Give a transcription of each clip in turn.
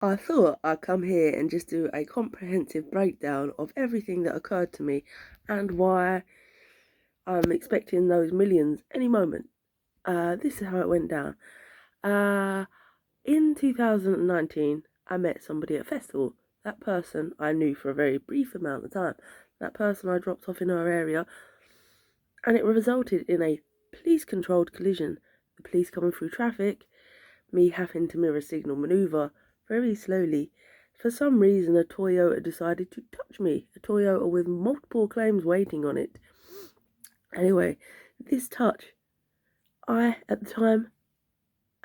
I thought I'd come here and just do a comprehensive breakdown of everything that occurred to me and why I'm expecting those millions any moment. This is how it went down. Uh, in 2019, I met somebody at a festival. That person I knew for a very brief amount of time. That person I dropped off in our area, and it resulted in a police-controlled collision. The police coming through traffic, me having to mirror signal maneuver very slowly. For some reason, a Toyota decided to touch me. A Toyota with multiple claims waiting on it. Anyway, this touch, I, at the time,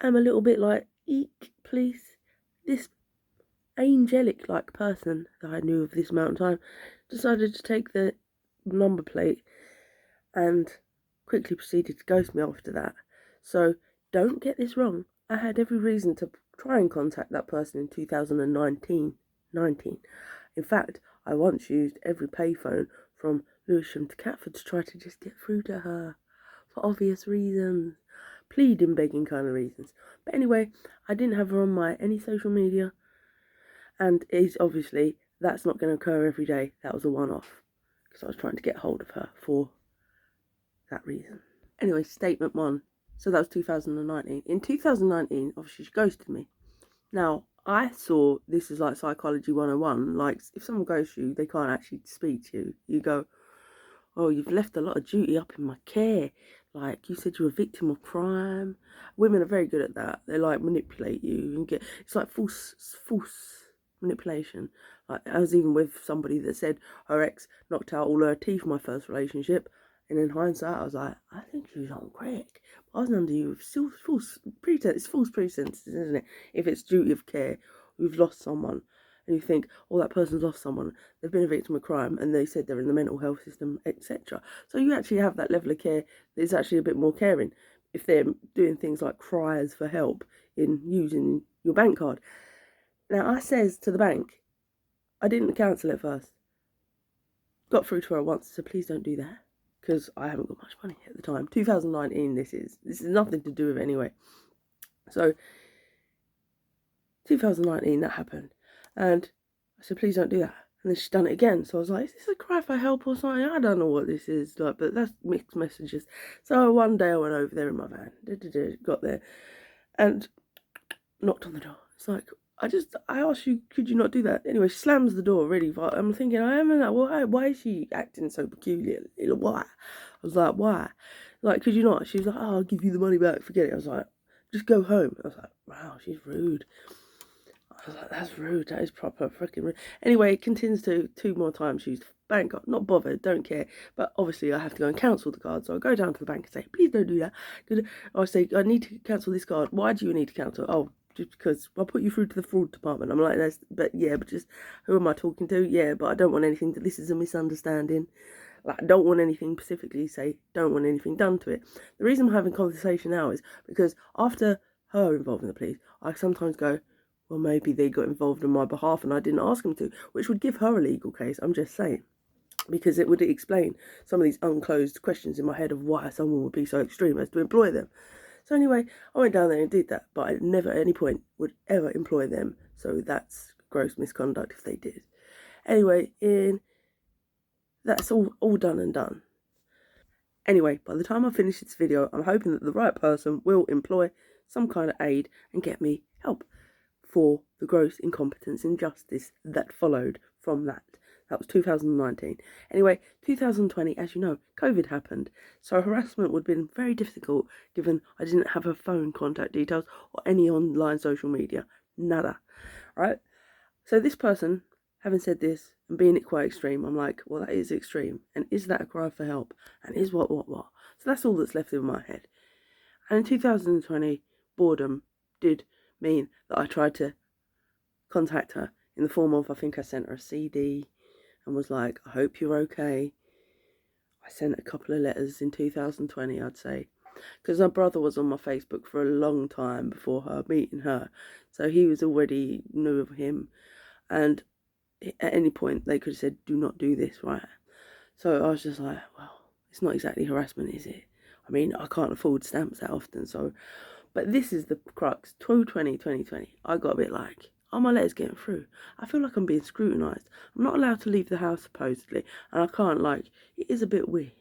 am a little bit like, eek, please. This angelic-like person that I knew of this amount of time decided to take the number plate and quickly proceeded to ghost me after that. So, don't get this wrong. I had every reason to try and contact that person in 2019. In fact, I once used every payphone from Lewisham to Catford to try to just get through to her for obvious reasons. Pleading, begging kind of reasons. But anyway, I didn't have her on my any social media, and it's obviously that's not going to occur every day. That was a one-off because I was trying to get hold of her for that reason. Anyway, statement one. So that was 2019. In 2019, obviously she ghosted me. Now, I saw this as like psychology 101. Like, if someone ghosts you, they can't actually speak to you. You go, oh, you've left a lot of duty up in my care. Like, you said you were a victim of crime. Women are very good at that. They, like, manipulate you. And it's like false manipulation. Like, I was even with somebody that said her ex knocked out all her teeth in my first relationship. And in hindsight, I was like, I think she was on crack. I was under you with false pretense. It's false pretenses, isn't it? If it's duty of care, we've lost someone, and you think, oh, that person's lost someone, they've been a victim of crime, and they said they're in the mental health system, etc. So you actually have that level of care that is actually a bit more caring if they're doing things like cries for help in using your bank card. Now, I says to the bank, I didn't cancel it first. Got through to her once, so please don't do that, because I haven't got much money at the time. 2019, this is nothing to do with it anyway. So 2019, that happened, and I said, please don't do that. And then she's done it again. So I was like, is this a cry for help or something? I don't know what this is, like, but that's mixed messages. So one day I went over there in my van, got there, and knocked on the door. It's like, I asked you, could you not do that? Anyway, she slams the door really fast. I'm thinking, I am in that. Why is she acting so peculiar? Why? I was like, why? Like, could you not? She was like, oh, I'll give you the money back. Forget it. I was like, just go home. I was like, wow, she's rude. I was like, that's rude. That is proper freaking rude. Anyway, it continues to 2 more times. She's bank card, not bothered, don't care. But obviously, I have to go and cancel the card. So I go down to the bank and say, please don't do that. I say, I need to cancel this card. Why do you need to cancel? Oh, just because I'll put you through to the fraud department. I'm like, but just who am I talking to? Yeah, but I don't want anything. This is a misunderstanding. Like, I don't want anything specifically say, don't want anything done to it. The reason I'm having a conversation now is because after her involving the police, I sometimes go, well, maybe they got involved on my behalf and I didn't ask them to, which would give her a legal case. I'm just saying, because it would explain some of these unclosed questions in my head of why someone would be so extreme as to employ them. So anyway, I went down there and did that, but I never at any point would ever employ them. So that's gross misconduct if they did. Anyway, that's all done and done. Anyway, by the time I finish this video, I'm hoping that the right person will employ some kind of aid and get me help for the gross incompetence and injustice that followed from that. That was 2019. Anyway, 2020, as you know, COVID happened. So harassment would have been very difficult given I didn't have her phone contact details or any online social media. Nada. Right? So this person, having said this and being it quite extreme, I'm like, well, that is extreme. And is that a cry for help? And is what? So that's all that's left in my head. And in 2020, boredom did mean that I tried to contact her in the form of, I think I sent her a CD and was like, I hope you're okay. I sent a couple of letters in 2020, I'd say, because my brother was on my Facebook for a long time before her meeting her, so he was already knew of him, and at any point they could have said, do not do this, right? So I was just like, well, it's not exactly harassment, is it? I mean, I can't afford stamps that often, so, but this is the crux. 2020, I got a bit like, are my letters getting through? I feel like I'm being scrutinised. I'm not allowed to leave the house, supposedly, and I can't, like, it is a bit weird.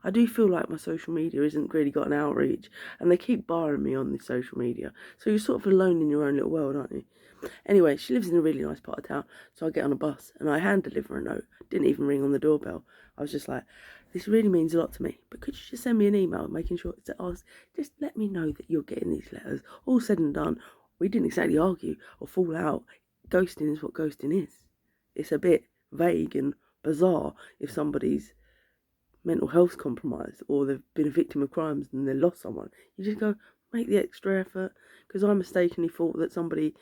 I do feel like my social media isn't really got an outreach, and they keep barring me on the social media. So you're sort of alone in your own little world, aren't you? Anyway, she lives in a really nice part of town, so I get on a bus, and I hand deliver a note. Didn't even ring on the doorbell. I was just like, this really means a lot to me, but could you just send me an email making sure to ask, just let me know that you're getting these letters. All said and done, we didn't exactly argue or fall out. Ghosting is what ghosting is. It's a bit vague and bizarre if somebody's mental health's compromised or they've been a victim of crimes and they lost someone. You just go, make the extra effort, because I mistakenly thought that somebody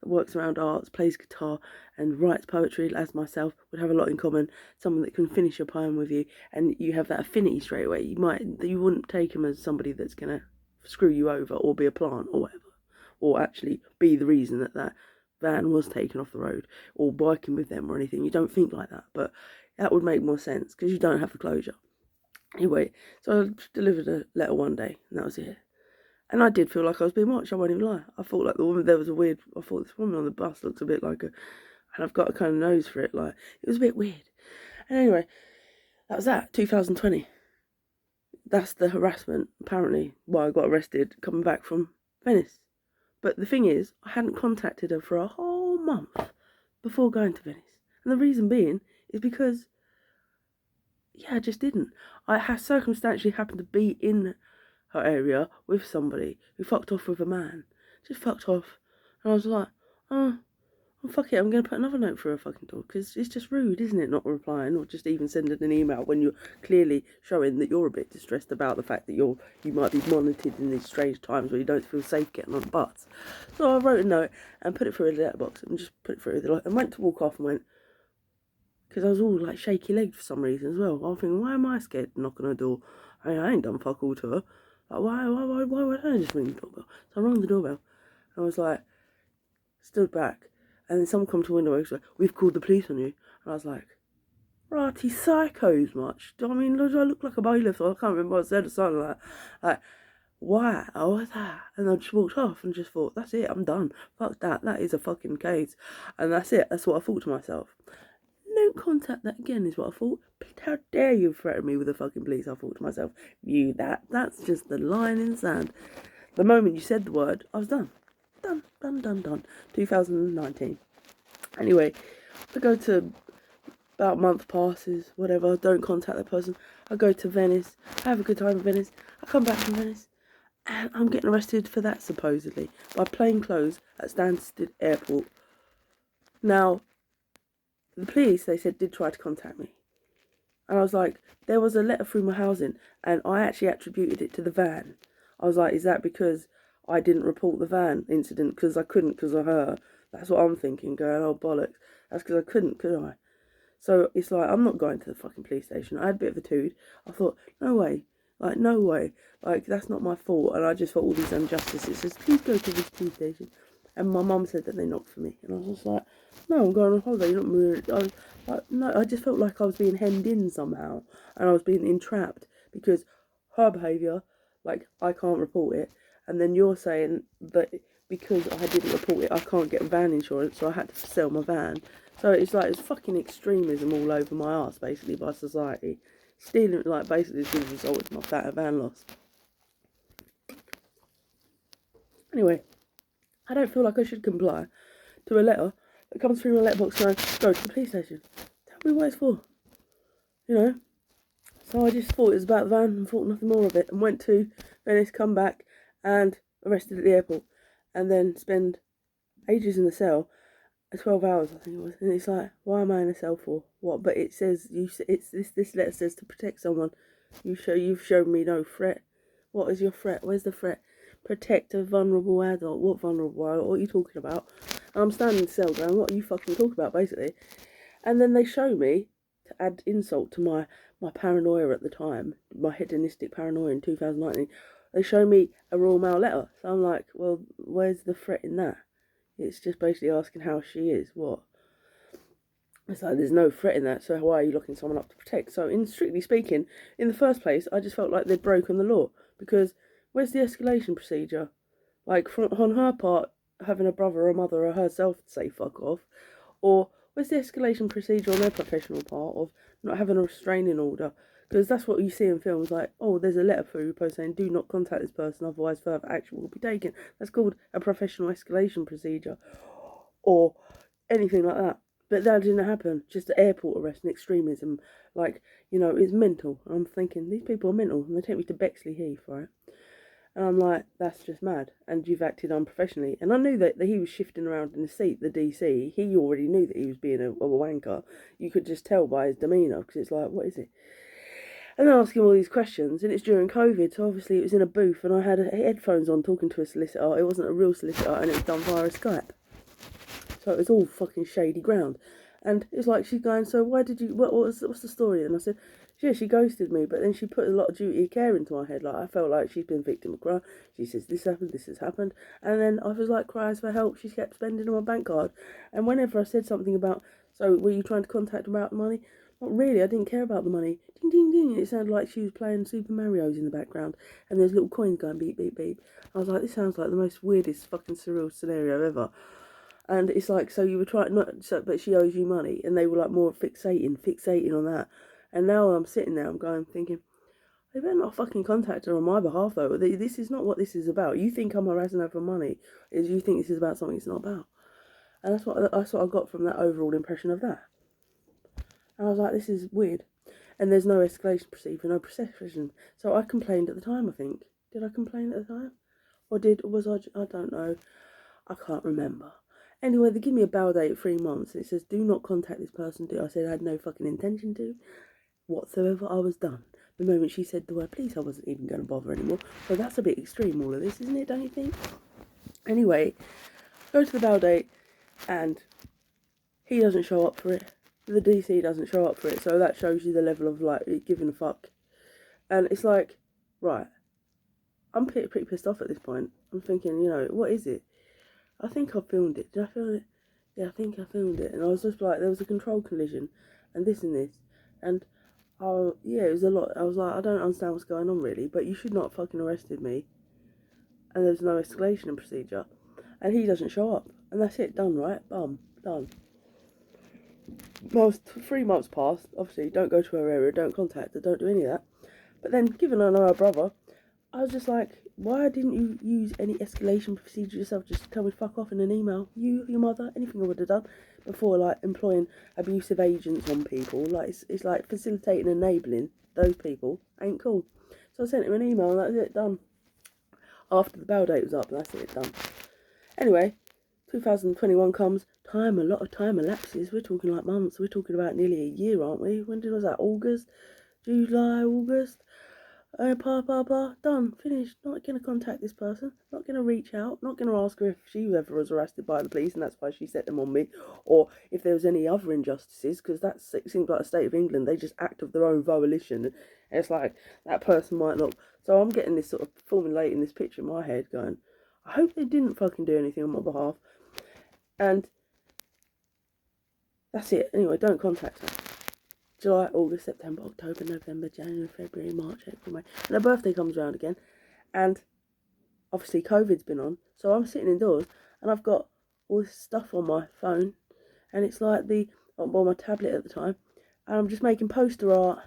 that works around arts, plays guitar and writes poetry as myself would have a lot in common. Someone that can finish a poem with you and you have that affinity straight away. You wouldn't take him as somebody that's going to screw you over or be a plant or whatever, or actually be the reason that that van was taken off the road or biking with them or anything. You don't think like that, but that would make more sense because you don't have the closure. Anyway, so I delivered a letter one day and that was it. And I did feel like I was being watched, I won't even lie. I thought like the woman, I thought this woman on the bus looked a bit like and I've got a kind of nose for it, like, it was a bit weird. And anyway, that was that, 2020. That's the harassment, apparently, why I got arrested coming back from Venice. But the thing is, I hadn't contacted her for a whole month before going to Venice. And the reason being is because, I just didn't. I circumstantially happened to be in her area with somebody who fucked off with a man. Just fucked off. And I was like, oh, fuck it, I'm going to put another note through her fucking door, because it's just rude, isn't it, not replying or just even sending an email when you're clearly showing that you're a bit distressed about the fact that you might be monitored in these strange times where you don't feel safe getting on the bus. So I wrote a note and put it through a letterbox and just put it through and went to walk off and went, because I was all like shaky legged for some reason as well. I'm thinking, why am I scared to knock on her door? I ain't done fuck all to her. Like, why would I just ring the doorbell? So I rang the doorbell and I was like, stood back. And then someone come to the window and was like, we've called the police on you. And I was like, righty psychos much. Do I mean, do I look like a bailiff? So I can't remember what I said or something like that. Like, why? Oh, what's that? And I just walked off and just thought, that's it, I'm done. Fuck that. That is a fucking case. And that's it. That's what I thought to myself. Don't contact that again, is what I thought. How dare you threaten me with the fucking police? I thought to myself, that's just the line in the sand. The moment you said the word, I was done. Done. 2019. Anyway, I go to, about a month passes, whatever, don't contact that person. I go to Venice, I have a good time in Venice. I come back from Venice, and I'm getting arrested for that, supposedly, by plain clothes at Stansted Airport. Now, the police, they said, did try to contact me. And I was like, there was a letter through my housing, and I actually attributed it to the van. I was like, is that because I didn't report the van incident because I couldn't because of her? That's what I'm thinking, going, oh, bollocks. That's because I couldn't, could I? So it's like, I'm not going to the fucking police station. I had a bit of a tood. I thought, no way. Like, no way. Like, that's not my fault. And I just thought all these injustices. Says, please go to this police station. And my mum said that they knocked for me. And I was just like, no, I'm going on holiday. You're not moving. I was like, no, I just felt like I was being hemmed in somehow. And I was being entrapped because her behaviour, like, I can't report it. And then you're saying that because I didn't report it, I can't get van insurance, so I had to sell my van. So it's like, it's fucking extremism all over my arse, basically, by society. Stealing, like, basically, this has resulted in my van loss. Anyway, I don't feel like I should comply to a letter that comes through my letterbox going, go to the police station. Tell me what it's for. You know? So I just thought it was about the van and thought nothing more of it. And went to Venice, come back, and arrested at the airport. And then spend ages in the cell. 12 hours, I think it was. And it's like, why am I in a cell for? What? But it says, this letter says to protect someone. You've shown me no threat. What is your threat? Where's the threat? Protect a vulnerable adult. What vulnerable adult? What are you talking about? And I'm standing in the cell going, what are you fucking talking about, basically? And then they show me, to add insult to my paranoia at the time, my hedonistic paranoia in 2019, they show me a Royal Mail letter. So I'm like, well, where's the threat in that? It's just basically asking how she is. What? It's like, there's no threat in that, so why are you locking someone up to protect? So, in strictly speaking, in the first place, I just felt like they'd broken the law. Because, where's the escalation procedure? Like, on her part, having a brother or a mother or herself say fuck off? Or where's the escalation procedure on their professional part of not having a restraining order? Because that's what you see in films, like, oh, there's a letter through post saying, do not contact this person, otherwise further action will be taken. That's called a professional escalation procedure. Or anything like that. But that didn't happen. Just an airport arrest and extremism. Like, it's mental. And I'm thinking, these people are mental. And they take me to Bexley Heath, right? And I'm like, that's just mad. And you've acted unprofessionally. And I knew that he was shifting around in the seat, the DC. He already knew that he was being a wanker. You could just tell by his demeanour, because it's like, what is it? And then asking all these questions, and it's during COVID, so obviously it was in a booth, and I had headphones on talking to a solicitor. It wasn't a real solicitor, and it was done via Skype. So it was all fucking shady ground. And it's like, she's going, so why did you, what's the story? And I said, yeah, she ghosted me, but then she put a lot of duty of care into my head. Like, I felt like she's been victim of crime. She says, this happened, this has happened. And then I was like, cries for help. She kept spending on my bank card. And whenever I said something about, so were you trying to contact about the money? Not really, I didn't care about the money. Ding, ding, ding. It sounded like she was playing Super Mario's in the background. And there's little coins going beep, beep, beep. I was like, this sounds like the most weirdest fucking surreal scenario ever. And it's like, so you were trying, but she owes you money. And they were like more fixating on that. And now I'm sitting there, I'm going, thinking, they better not fucking contact her on my behalf, though. This is not what this is about. You think I'm harassing her for money, is you think this is about something it's not about. And that's what I got from that overall impression of that. And I was like, this is weird. And there's no escalation procedure, no procession. So I complained at the time, I think. Did I complain at the time? Or I don't know. I can't remember. Anyway, they give me a bail date of 3 months, and it says, do not contact this person. I said I had no fucking intention to. Whatsoever, I was done. The moment she said the word please, I wasn't even going to bother anymore. So that's a bit extreme, all of this, isn't it, don't you think? Anyway, go to the bail date, and he doesn't show up for it. The DC doesn't show up for it, so that shows you the level of, like, giving a fuck. And it's like, right, I'm pretty pissed off at this point. I'm thinking, what is it? I think I filmed it. Did I film it? Yeah, I think I filmed it. And I was just like, there was a control collision, and this. And yeah, it was a lot. I was like, I don't understand what's going on really, but you should not have fucking arrested me. And there's no escalation procedure. And he doesn't show up. And that's it, done, right? Done. Well, 3 months passed. Obviously, don't go to her area, don't contact her, don't do any of that. But then, given I know her brother, I was just like, why didn't you use any escalation procedure yourself? Just tell me fuck off in an email. You, your mother, anything I would have done before, like, employing abusive agents on people. Like, it's like facilitating and enabling those people. Ain't cool. So I sent him an email and that's it, done. After the bail date was up, that's it, done. Anyway, 2021 comes, a lot of time elapses. We're talking like months. We're talking about nearly a year, aren't we? When was that? August? July, August? Done, finished. Not going to contact this person, not going to reach out, not going to ask her if she ever was arrested by the police and that's why she set them on me, or if there was any other injustices, because it seems like the state of England, they just act of their own volition, and it's like, that person might not. So I'm getting this sort of formulating this picture in my head going, I hope they didn't fucking do anything on my behalf. And that's it. Anyway, don't contact her. July, August, September, October, November, January, February, March, April, May. And her birthday comes around again. And obviously COVID's been on. So I'm sitting indoors and I've got all this stuff on my phone. And it's like on my tablet at the time. And I'm just making poster art.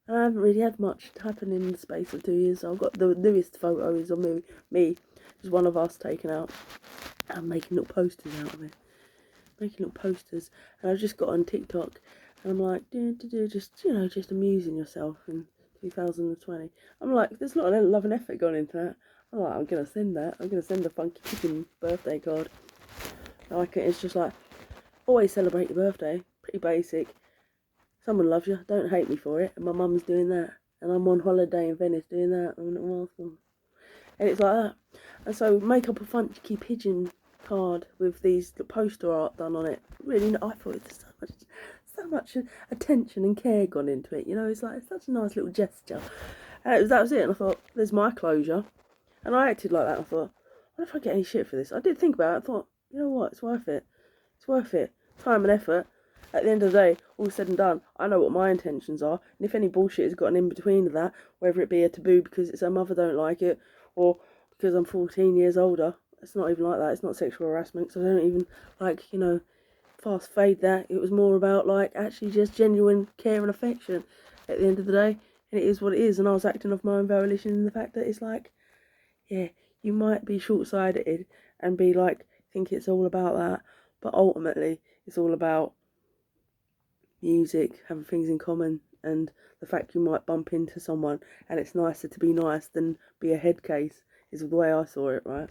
And I haven't really had much happen in the space of 2 years. So I've got the newest photo is of me. Just one of us taken out. I'm making little posters out of it. Making little posters. And I've just got on TikTok. And I'm like, just amusing yourself in 2020. I'm like, there's not a love and effort gone into that. I'm like, I'm going to send that. I'm going to send a funky chicken birthday card. Like, it's just like, always celebrate your birthday. Pretty basic. Someone loves you. Don't hate me for it. And my mum's doing that. And I'm on holiday in Venice doing that. And it's like that. And so make up a funky pigeon card with these poster art done on it. Really, I thought it was so much attention and care gone into it, it's like, it's such a nice little gesture. And that was it, and I thought, there's my closure. And I acted like that. I thought, what if I get any shit for this? I did think about it. I thought, you know what, it's worth it. Time and effort. At the end of the day, all said and done, I know what my intentions are, and if any bullshit has gotten in between that, whether it be a taboo because it's her mother don't like it, or because I'm 14 years older, it's not even like that. It's not sexual harassment, so I don't even, like, fast fade that. It was more about, like, actually just genuine care and affection at the end of the day. And it is what it is. And I was acting off my own volition in the fact that it's like, yeah, you might be short-sighted and be like, think it's all about that. But ultimately, it's all about music, having things in common, and the fact you might bump into someone and it's nicer to be nice than be a head case, is the way I saw it, right?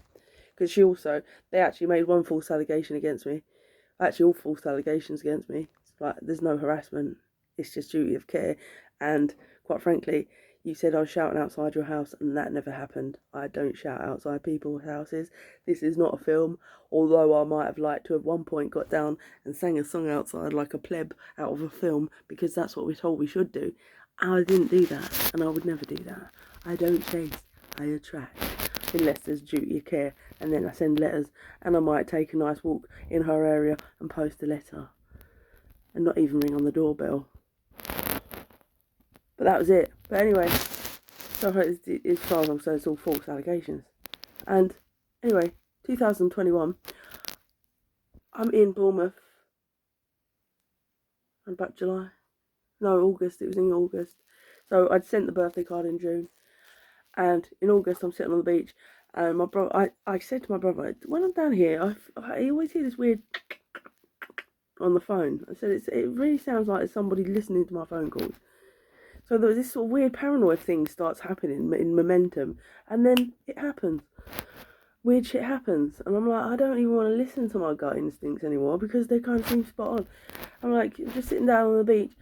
Because they actually made one false allegation against me. Actually, all false allegations against me. It's like, there's no harassment. It's just duty of care. And quite frankly, you said I was shouting outside your house, and that never happened. I don't shout outside people's houses. This is not a film, although I might have liked to have one point got down and sang a song outside like a pleb out of a film, because that's what we're told we should do. I didn't do that, and I would never do that. I don't chase, I attract. Unless there's duty of care, and then I send letters, and I might take a nice walk in her area and post a letter, and not even ring on the doorbell. But that was it. But anyway, so as far as I'm saying, it's all false allegations. And anyway, 2021, I'm in Bournemouth. And about July? No, August. It was in August. So I'd sent the birthday card in June. And in August, I'm sitting on the beach. And my brother, I said to my brother, when I'm down here, I always hear this weird on the phone. I said, it really sounds like it's somebody listening to my phone calls. So there was this sort of weird paranoid thing starts happening in momentum. And then it happens. Weird shit happens. And I'm like, I don't even want to listen to my gut instincts anymore, because they kind of seem spot on. I'm like, just sitting down on the beach.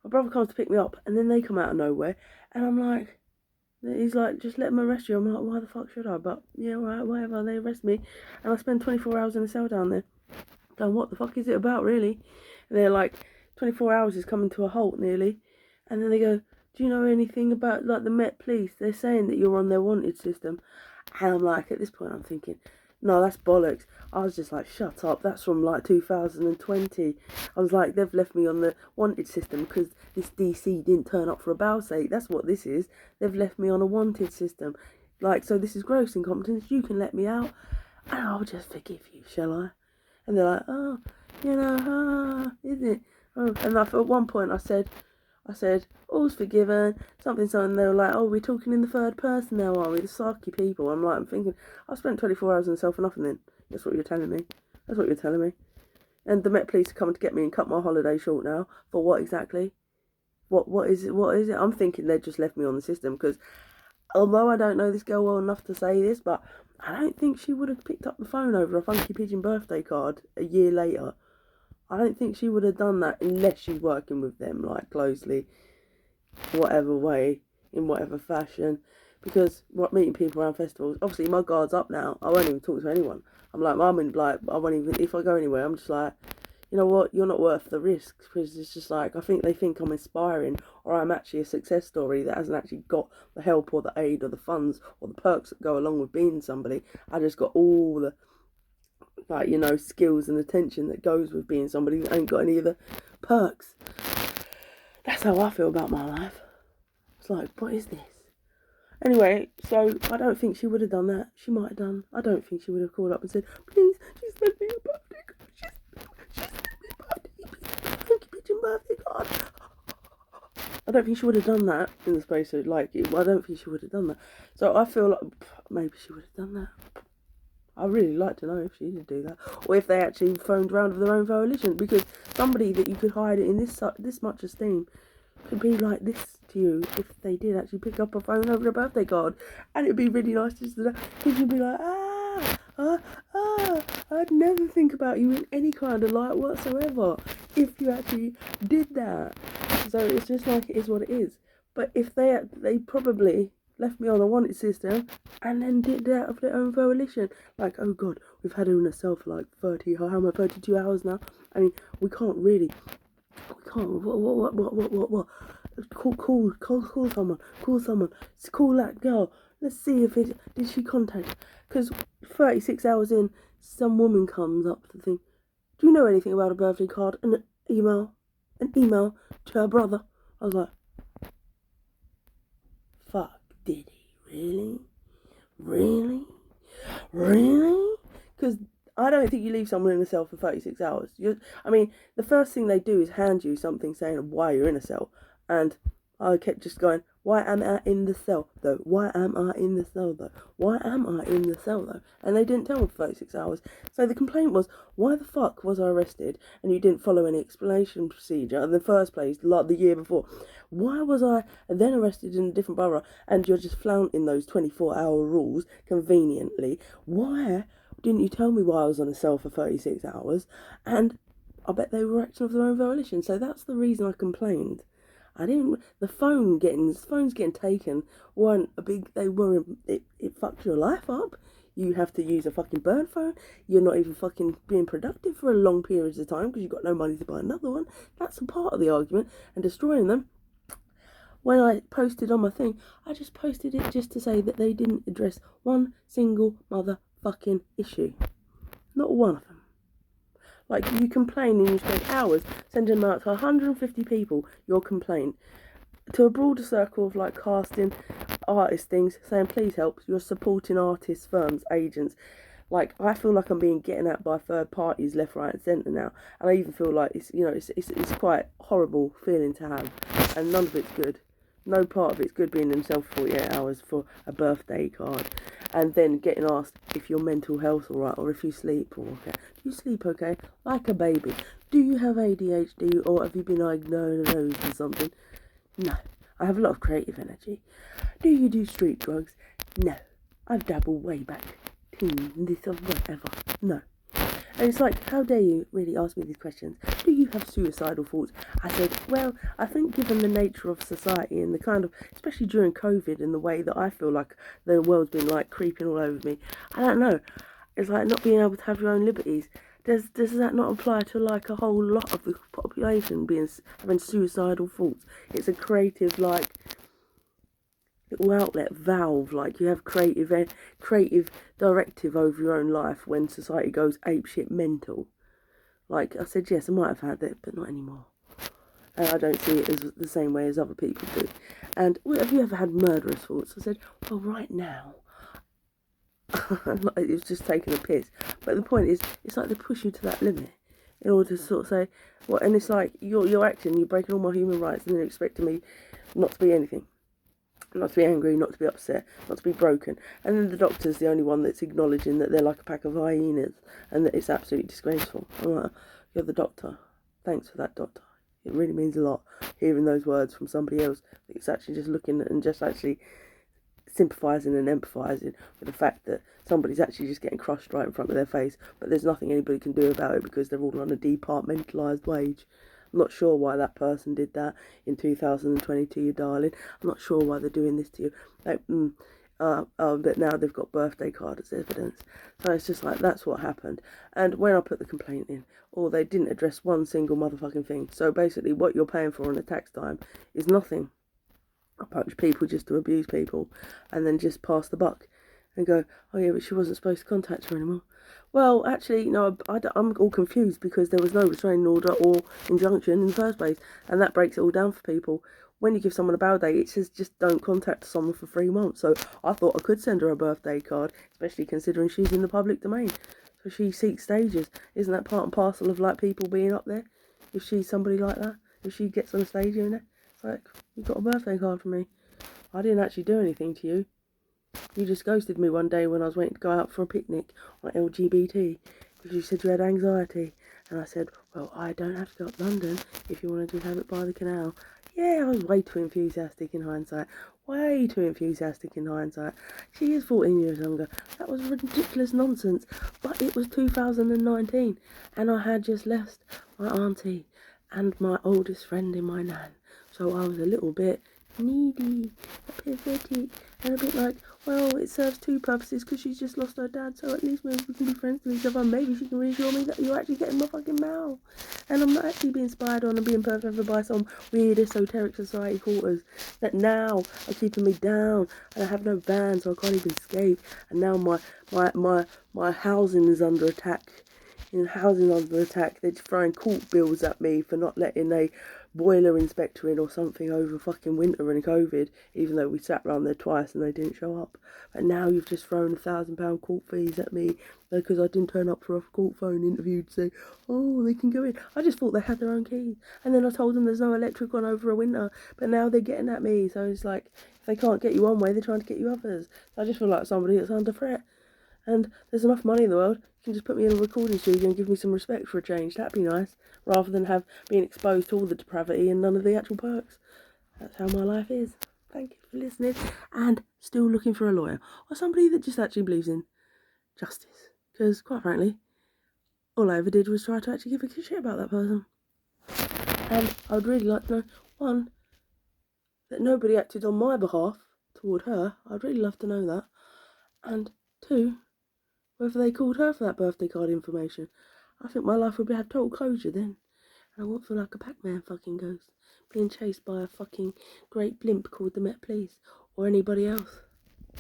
My brother comes to pick me up, and then they come out of nowhere. And I'm like, he's like, just let them arrest you. I'm like, why the fuck should I? But yeah, right, whatever, they arrest me. And I spend 24 hours in a cell down there. Going, what the fuck is it about, really? And they're like, 24 hours is coming to a halt nearly. And then they go, do you know anything about, like, the Met Police? They're saying that you're on their wanted system. And I'm like, at this point, I'm thinking, no, that's bollocks. I was just like, shut up. That's from like 2020. I was like, they've left me on the wanted system because this DC didn't turn up for a bail sake. That's what this is. They've left me on a wanted system. Like, so this is gross incompetence. You can let me out and I'll just forgive you, shall I? And they're like, oh, is it? Oh. And at one point I said, all's forgiven, something. They were like, oh, we're talking in the third person now, are we? The sarky people. I'm thinking, I spent 24 hours in cell for nothing then. That's what you're telling me. And the Met Police are coming to get me and cut my holiday short now. For what exactly? What is it? I'm thinking they just left me on the system, because although I don't know this girl well enough to say this, but I don't think she would have picked up the phone over a funky pigeon birthday card a year later. I don't think she would have done that unless she's working with them, like, closely, whatever way, in whatever fashion. Because meeting people around festivals, obviously my guard's up now. I won't even talk to anyone. I'm like, I won't even, if I go anywhere, I'm just like, you know what, you're not worth the risk. Because it's just like, they think I'm inspiring, or I'm actually a success story that hasn't actually got the help or the aid or the funds or the perks that go along with being somebody. I just got all the, like, skills and attention that goes with being somebody that ain't got any of the perks. That's how I feel about my life. It's like, what is this? Anyway, so I don't think she would have done that. She might have done. I don't think she would have called up and said, please, she's sent me a birthday card. She's sent me a birthday pigeon birthday card. I don't think she would have done that in the space of, like, I don't think she would have done that. So I feel like maybe she would have done that. I'd really like to know if she did do that, or if they actually phoned around of their own volition, because somebody that you could hide in this much esteem could be like this to you if they did actually pick up a phone over a birthday card. And it'd be really nice just to know, because you'd be like, I'd never think about you in any kind of light whatsoever if you actually did that. So it's just like, it is what it is. But if they probably left me on a wanted system and then did that of their own volition, like, oh god, we've had her in a cell for like 32 hours now. I mean, we can't, what, call someone, call that girl, let's see if did she contact, because 36 hours in, some woman comes up to the thing, do you know anything about a birthday card and an email to her brother? I was like, fuck, did he really? Really? Because I don't think you leave someone in a cell for 36 hours. The first thing they do is hand you something saying why you're in a cell. And I kept just going, why am I in the cell, though? Why am I in the cell, though? Why am I in the cell, though? And they didn't tell me for 36 hours. So the complaint was, why the fuck was I arrested and you didn't follow any explanation procedure in the first place, like the year before? Why was I then arrested in a different borough and you're just flaunting those 24-hour rules conveniently? Why didn't you tell me why I was on a cell for 36 hours? And I bet they were acting of their own volition. So that's the reason I complained. The phones getting taken weren't a big, it fucked your life up. You have to use a fucking burn phone. You're not even fucking being productive for a long periods of time because you've got no money to buy another one. That's a part of the argument. And destroying them. When I posted on my thing, I just posted it just to say that they didn't address one single motherfucking issue. Not one of them. Like, you complain and you spend hours sending them out to 150 people, your complaint, to a broader circle of, like, casting artist things, saying please help, you're supporting artists, firms, agents. Like, I feel like I'm being getting at by third parties left, right and centre now. And I even feel like it's quite horrible feeling to have. And none of it's good. No part of it's good being in cell for 48 hours for a birthday card. And then getting asked if your mental health alright, or if you sleep all okay. Do you sleep okay? Like a baby. Do you have ADHD, or have you been diagnosed with something? No. I have a lot of creative energy. Do you do street drugs? No. I've dabbled way back. This or whatever. No. And it's like, how dare you really ask me these questions? Do you have suicidal thoughts? I said, well, I think given the nature of society and the kind of, especially during COVID and the way that I feel like the world's been like creeping all over me, I don't know. It's like not being able to have your own liberties. Does that not apply to like a whole lot of the population having suicidal thoughts? It's a creative, like, little outlet valve, like you have creative directive over your own life when society goes apeshit mental. Like I said, yes, I might have had it, but not anymore. And I don't see it as the same way as other people do. And have you ever had murderous thoughts? I said, well, right now. It was just taking a piss. But the point is, it's like they push you to that limit in order to sort of say, well, and it's like you're acting, you're breaking all my human rights, and you're expecting me not to be anything. Not to be angry, not to be upset, not to be broken. And then the doctor's the only one that's acknowledging that they're like a pack of hyenas and that it's absolutely disgraceful. I'm like, you're the doctor. Thanks for that, doctor. It really means a lot hearing those words from somebody else that's actually just looking and just actually sympathising and empathising with the fact that somebody's actually just getting crushed right in front of their face, but there's nothing anybody can do about it because they're all on a departmentalised wage. I'm not sure why that person did that in 2022, you darling. I'm not sure why they're doing this to you. Like, but now they've got birthday card as evidence. So it's just like, that's what happened. And when I put the complaint in, they didn't address one single motherfucking thing. So basically what you're paying for on a tax time is nothing. Approach people just to abuse people and then just pass the buck and go, oh yeah, but she wasn't supposed to contact her anymore. Well, actually, no, I'm all confused because there was no restraining order or injunction in the first place, and that breaks it all down for people. When you give someone a bail date, it says just don't contact someone for 3 months. So I thought I could send her a birthday card, especially considering she's in the public domain. So she seeks stages. Isn't that part and parcel of like people being up there? If she's somebody like that, if she gets on a stage, you know, it's like, you got a birthday card from me. I didn't actually do anything to you. You just ghosted me one day when I was waiting to go out for a picnic on LGBT because you said you had anxiety. And I said, well, I don't have to go up to London if you want to just have it by the canal. Yeah, I was way too enthusiastic in hindsight. Way too enthusiastic in hindsight. She is 14 years younger. That was ridiculous nonsense. But it was 2019 and I had just left my auntie and my oldest friend in my nan. So I was a little bit needy, a bit petty, and a bit like, well, it serves two purposes because she's just lost her dad, so at least maybe we can be friends with each other. Maybe she can reassure me that you're actually getting my fucking mail, and I'm not actually being spied on and being perfected by some weird esoteric society quarters that now are keeping me down, and I have no van, so I can't even escape. And now my housing is under attack in housing under attack. They're just throwing court bills at me for not letting a boiler inspector in or something over fucking winter and COVID, even though we sat round there twice and they didn't show up. But now you've just thrown £1,000 court fees at me because I didn't turn up for a court phone interview to say, oh, they can go in. I just thought they had their own keys. And then I told them there's no electric on over a winter. But now they're getting at me. So it's like, if they can't get you one way, they're trying to get you others. So I just feel like somebody that's under threat. And there's enough money in the world. You can just put me in a recording studio and give me some respect for a change. That'd be nice. Rather than have been exposed to all the depravity and none of the actual perks. That's how my life is. Thank you for listening. And still looking for a lawyer. Or somebody that just actually believes in justice. Because, quite frankly, all I ever did was try to actually give a shit about that person. And I would really like to know, one, that nobody acted on my behalf toward her. I'd really love to know that. And two, whether they called her for that birthday card information. I think my life would have total closure then. And I won't feel like a Pac-Man fucking ghost being chased by a fucking great blimp called the Met Police or anybody else.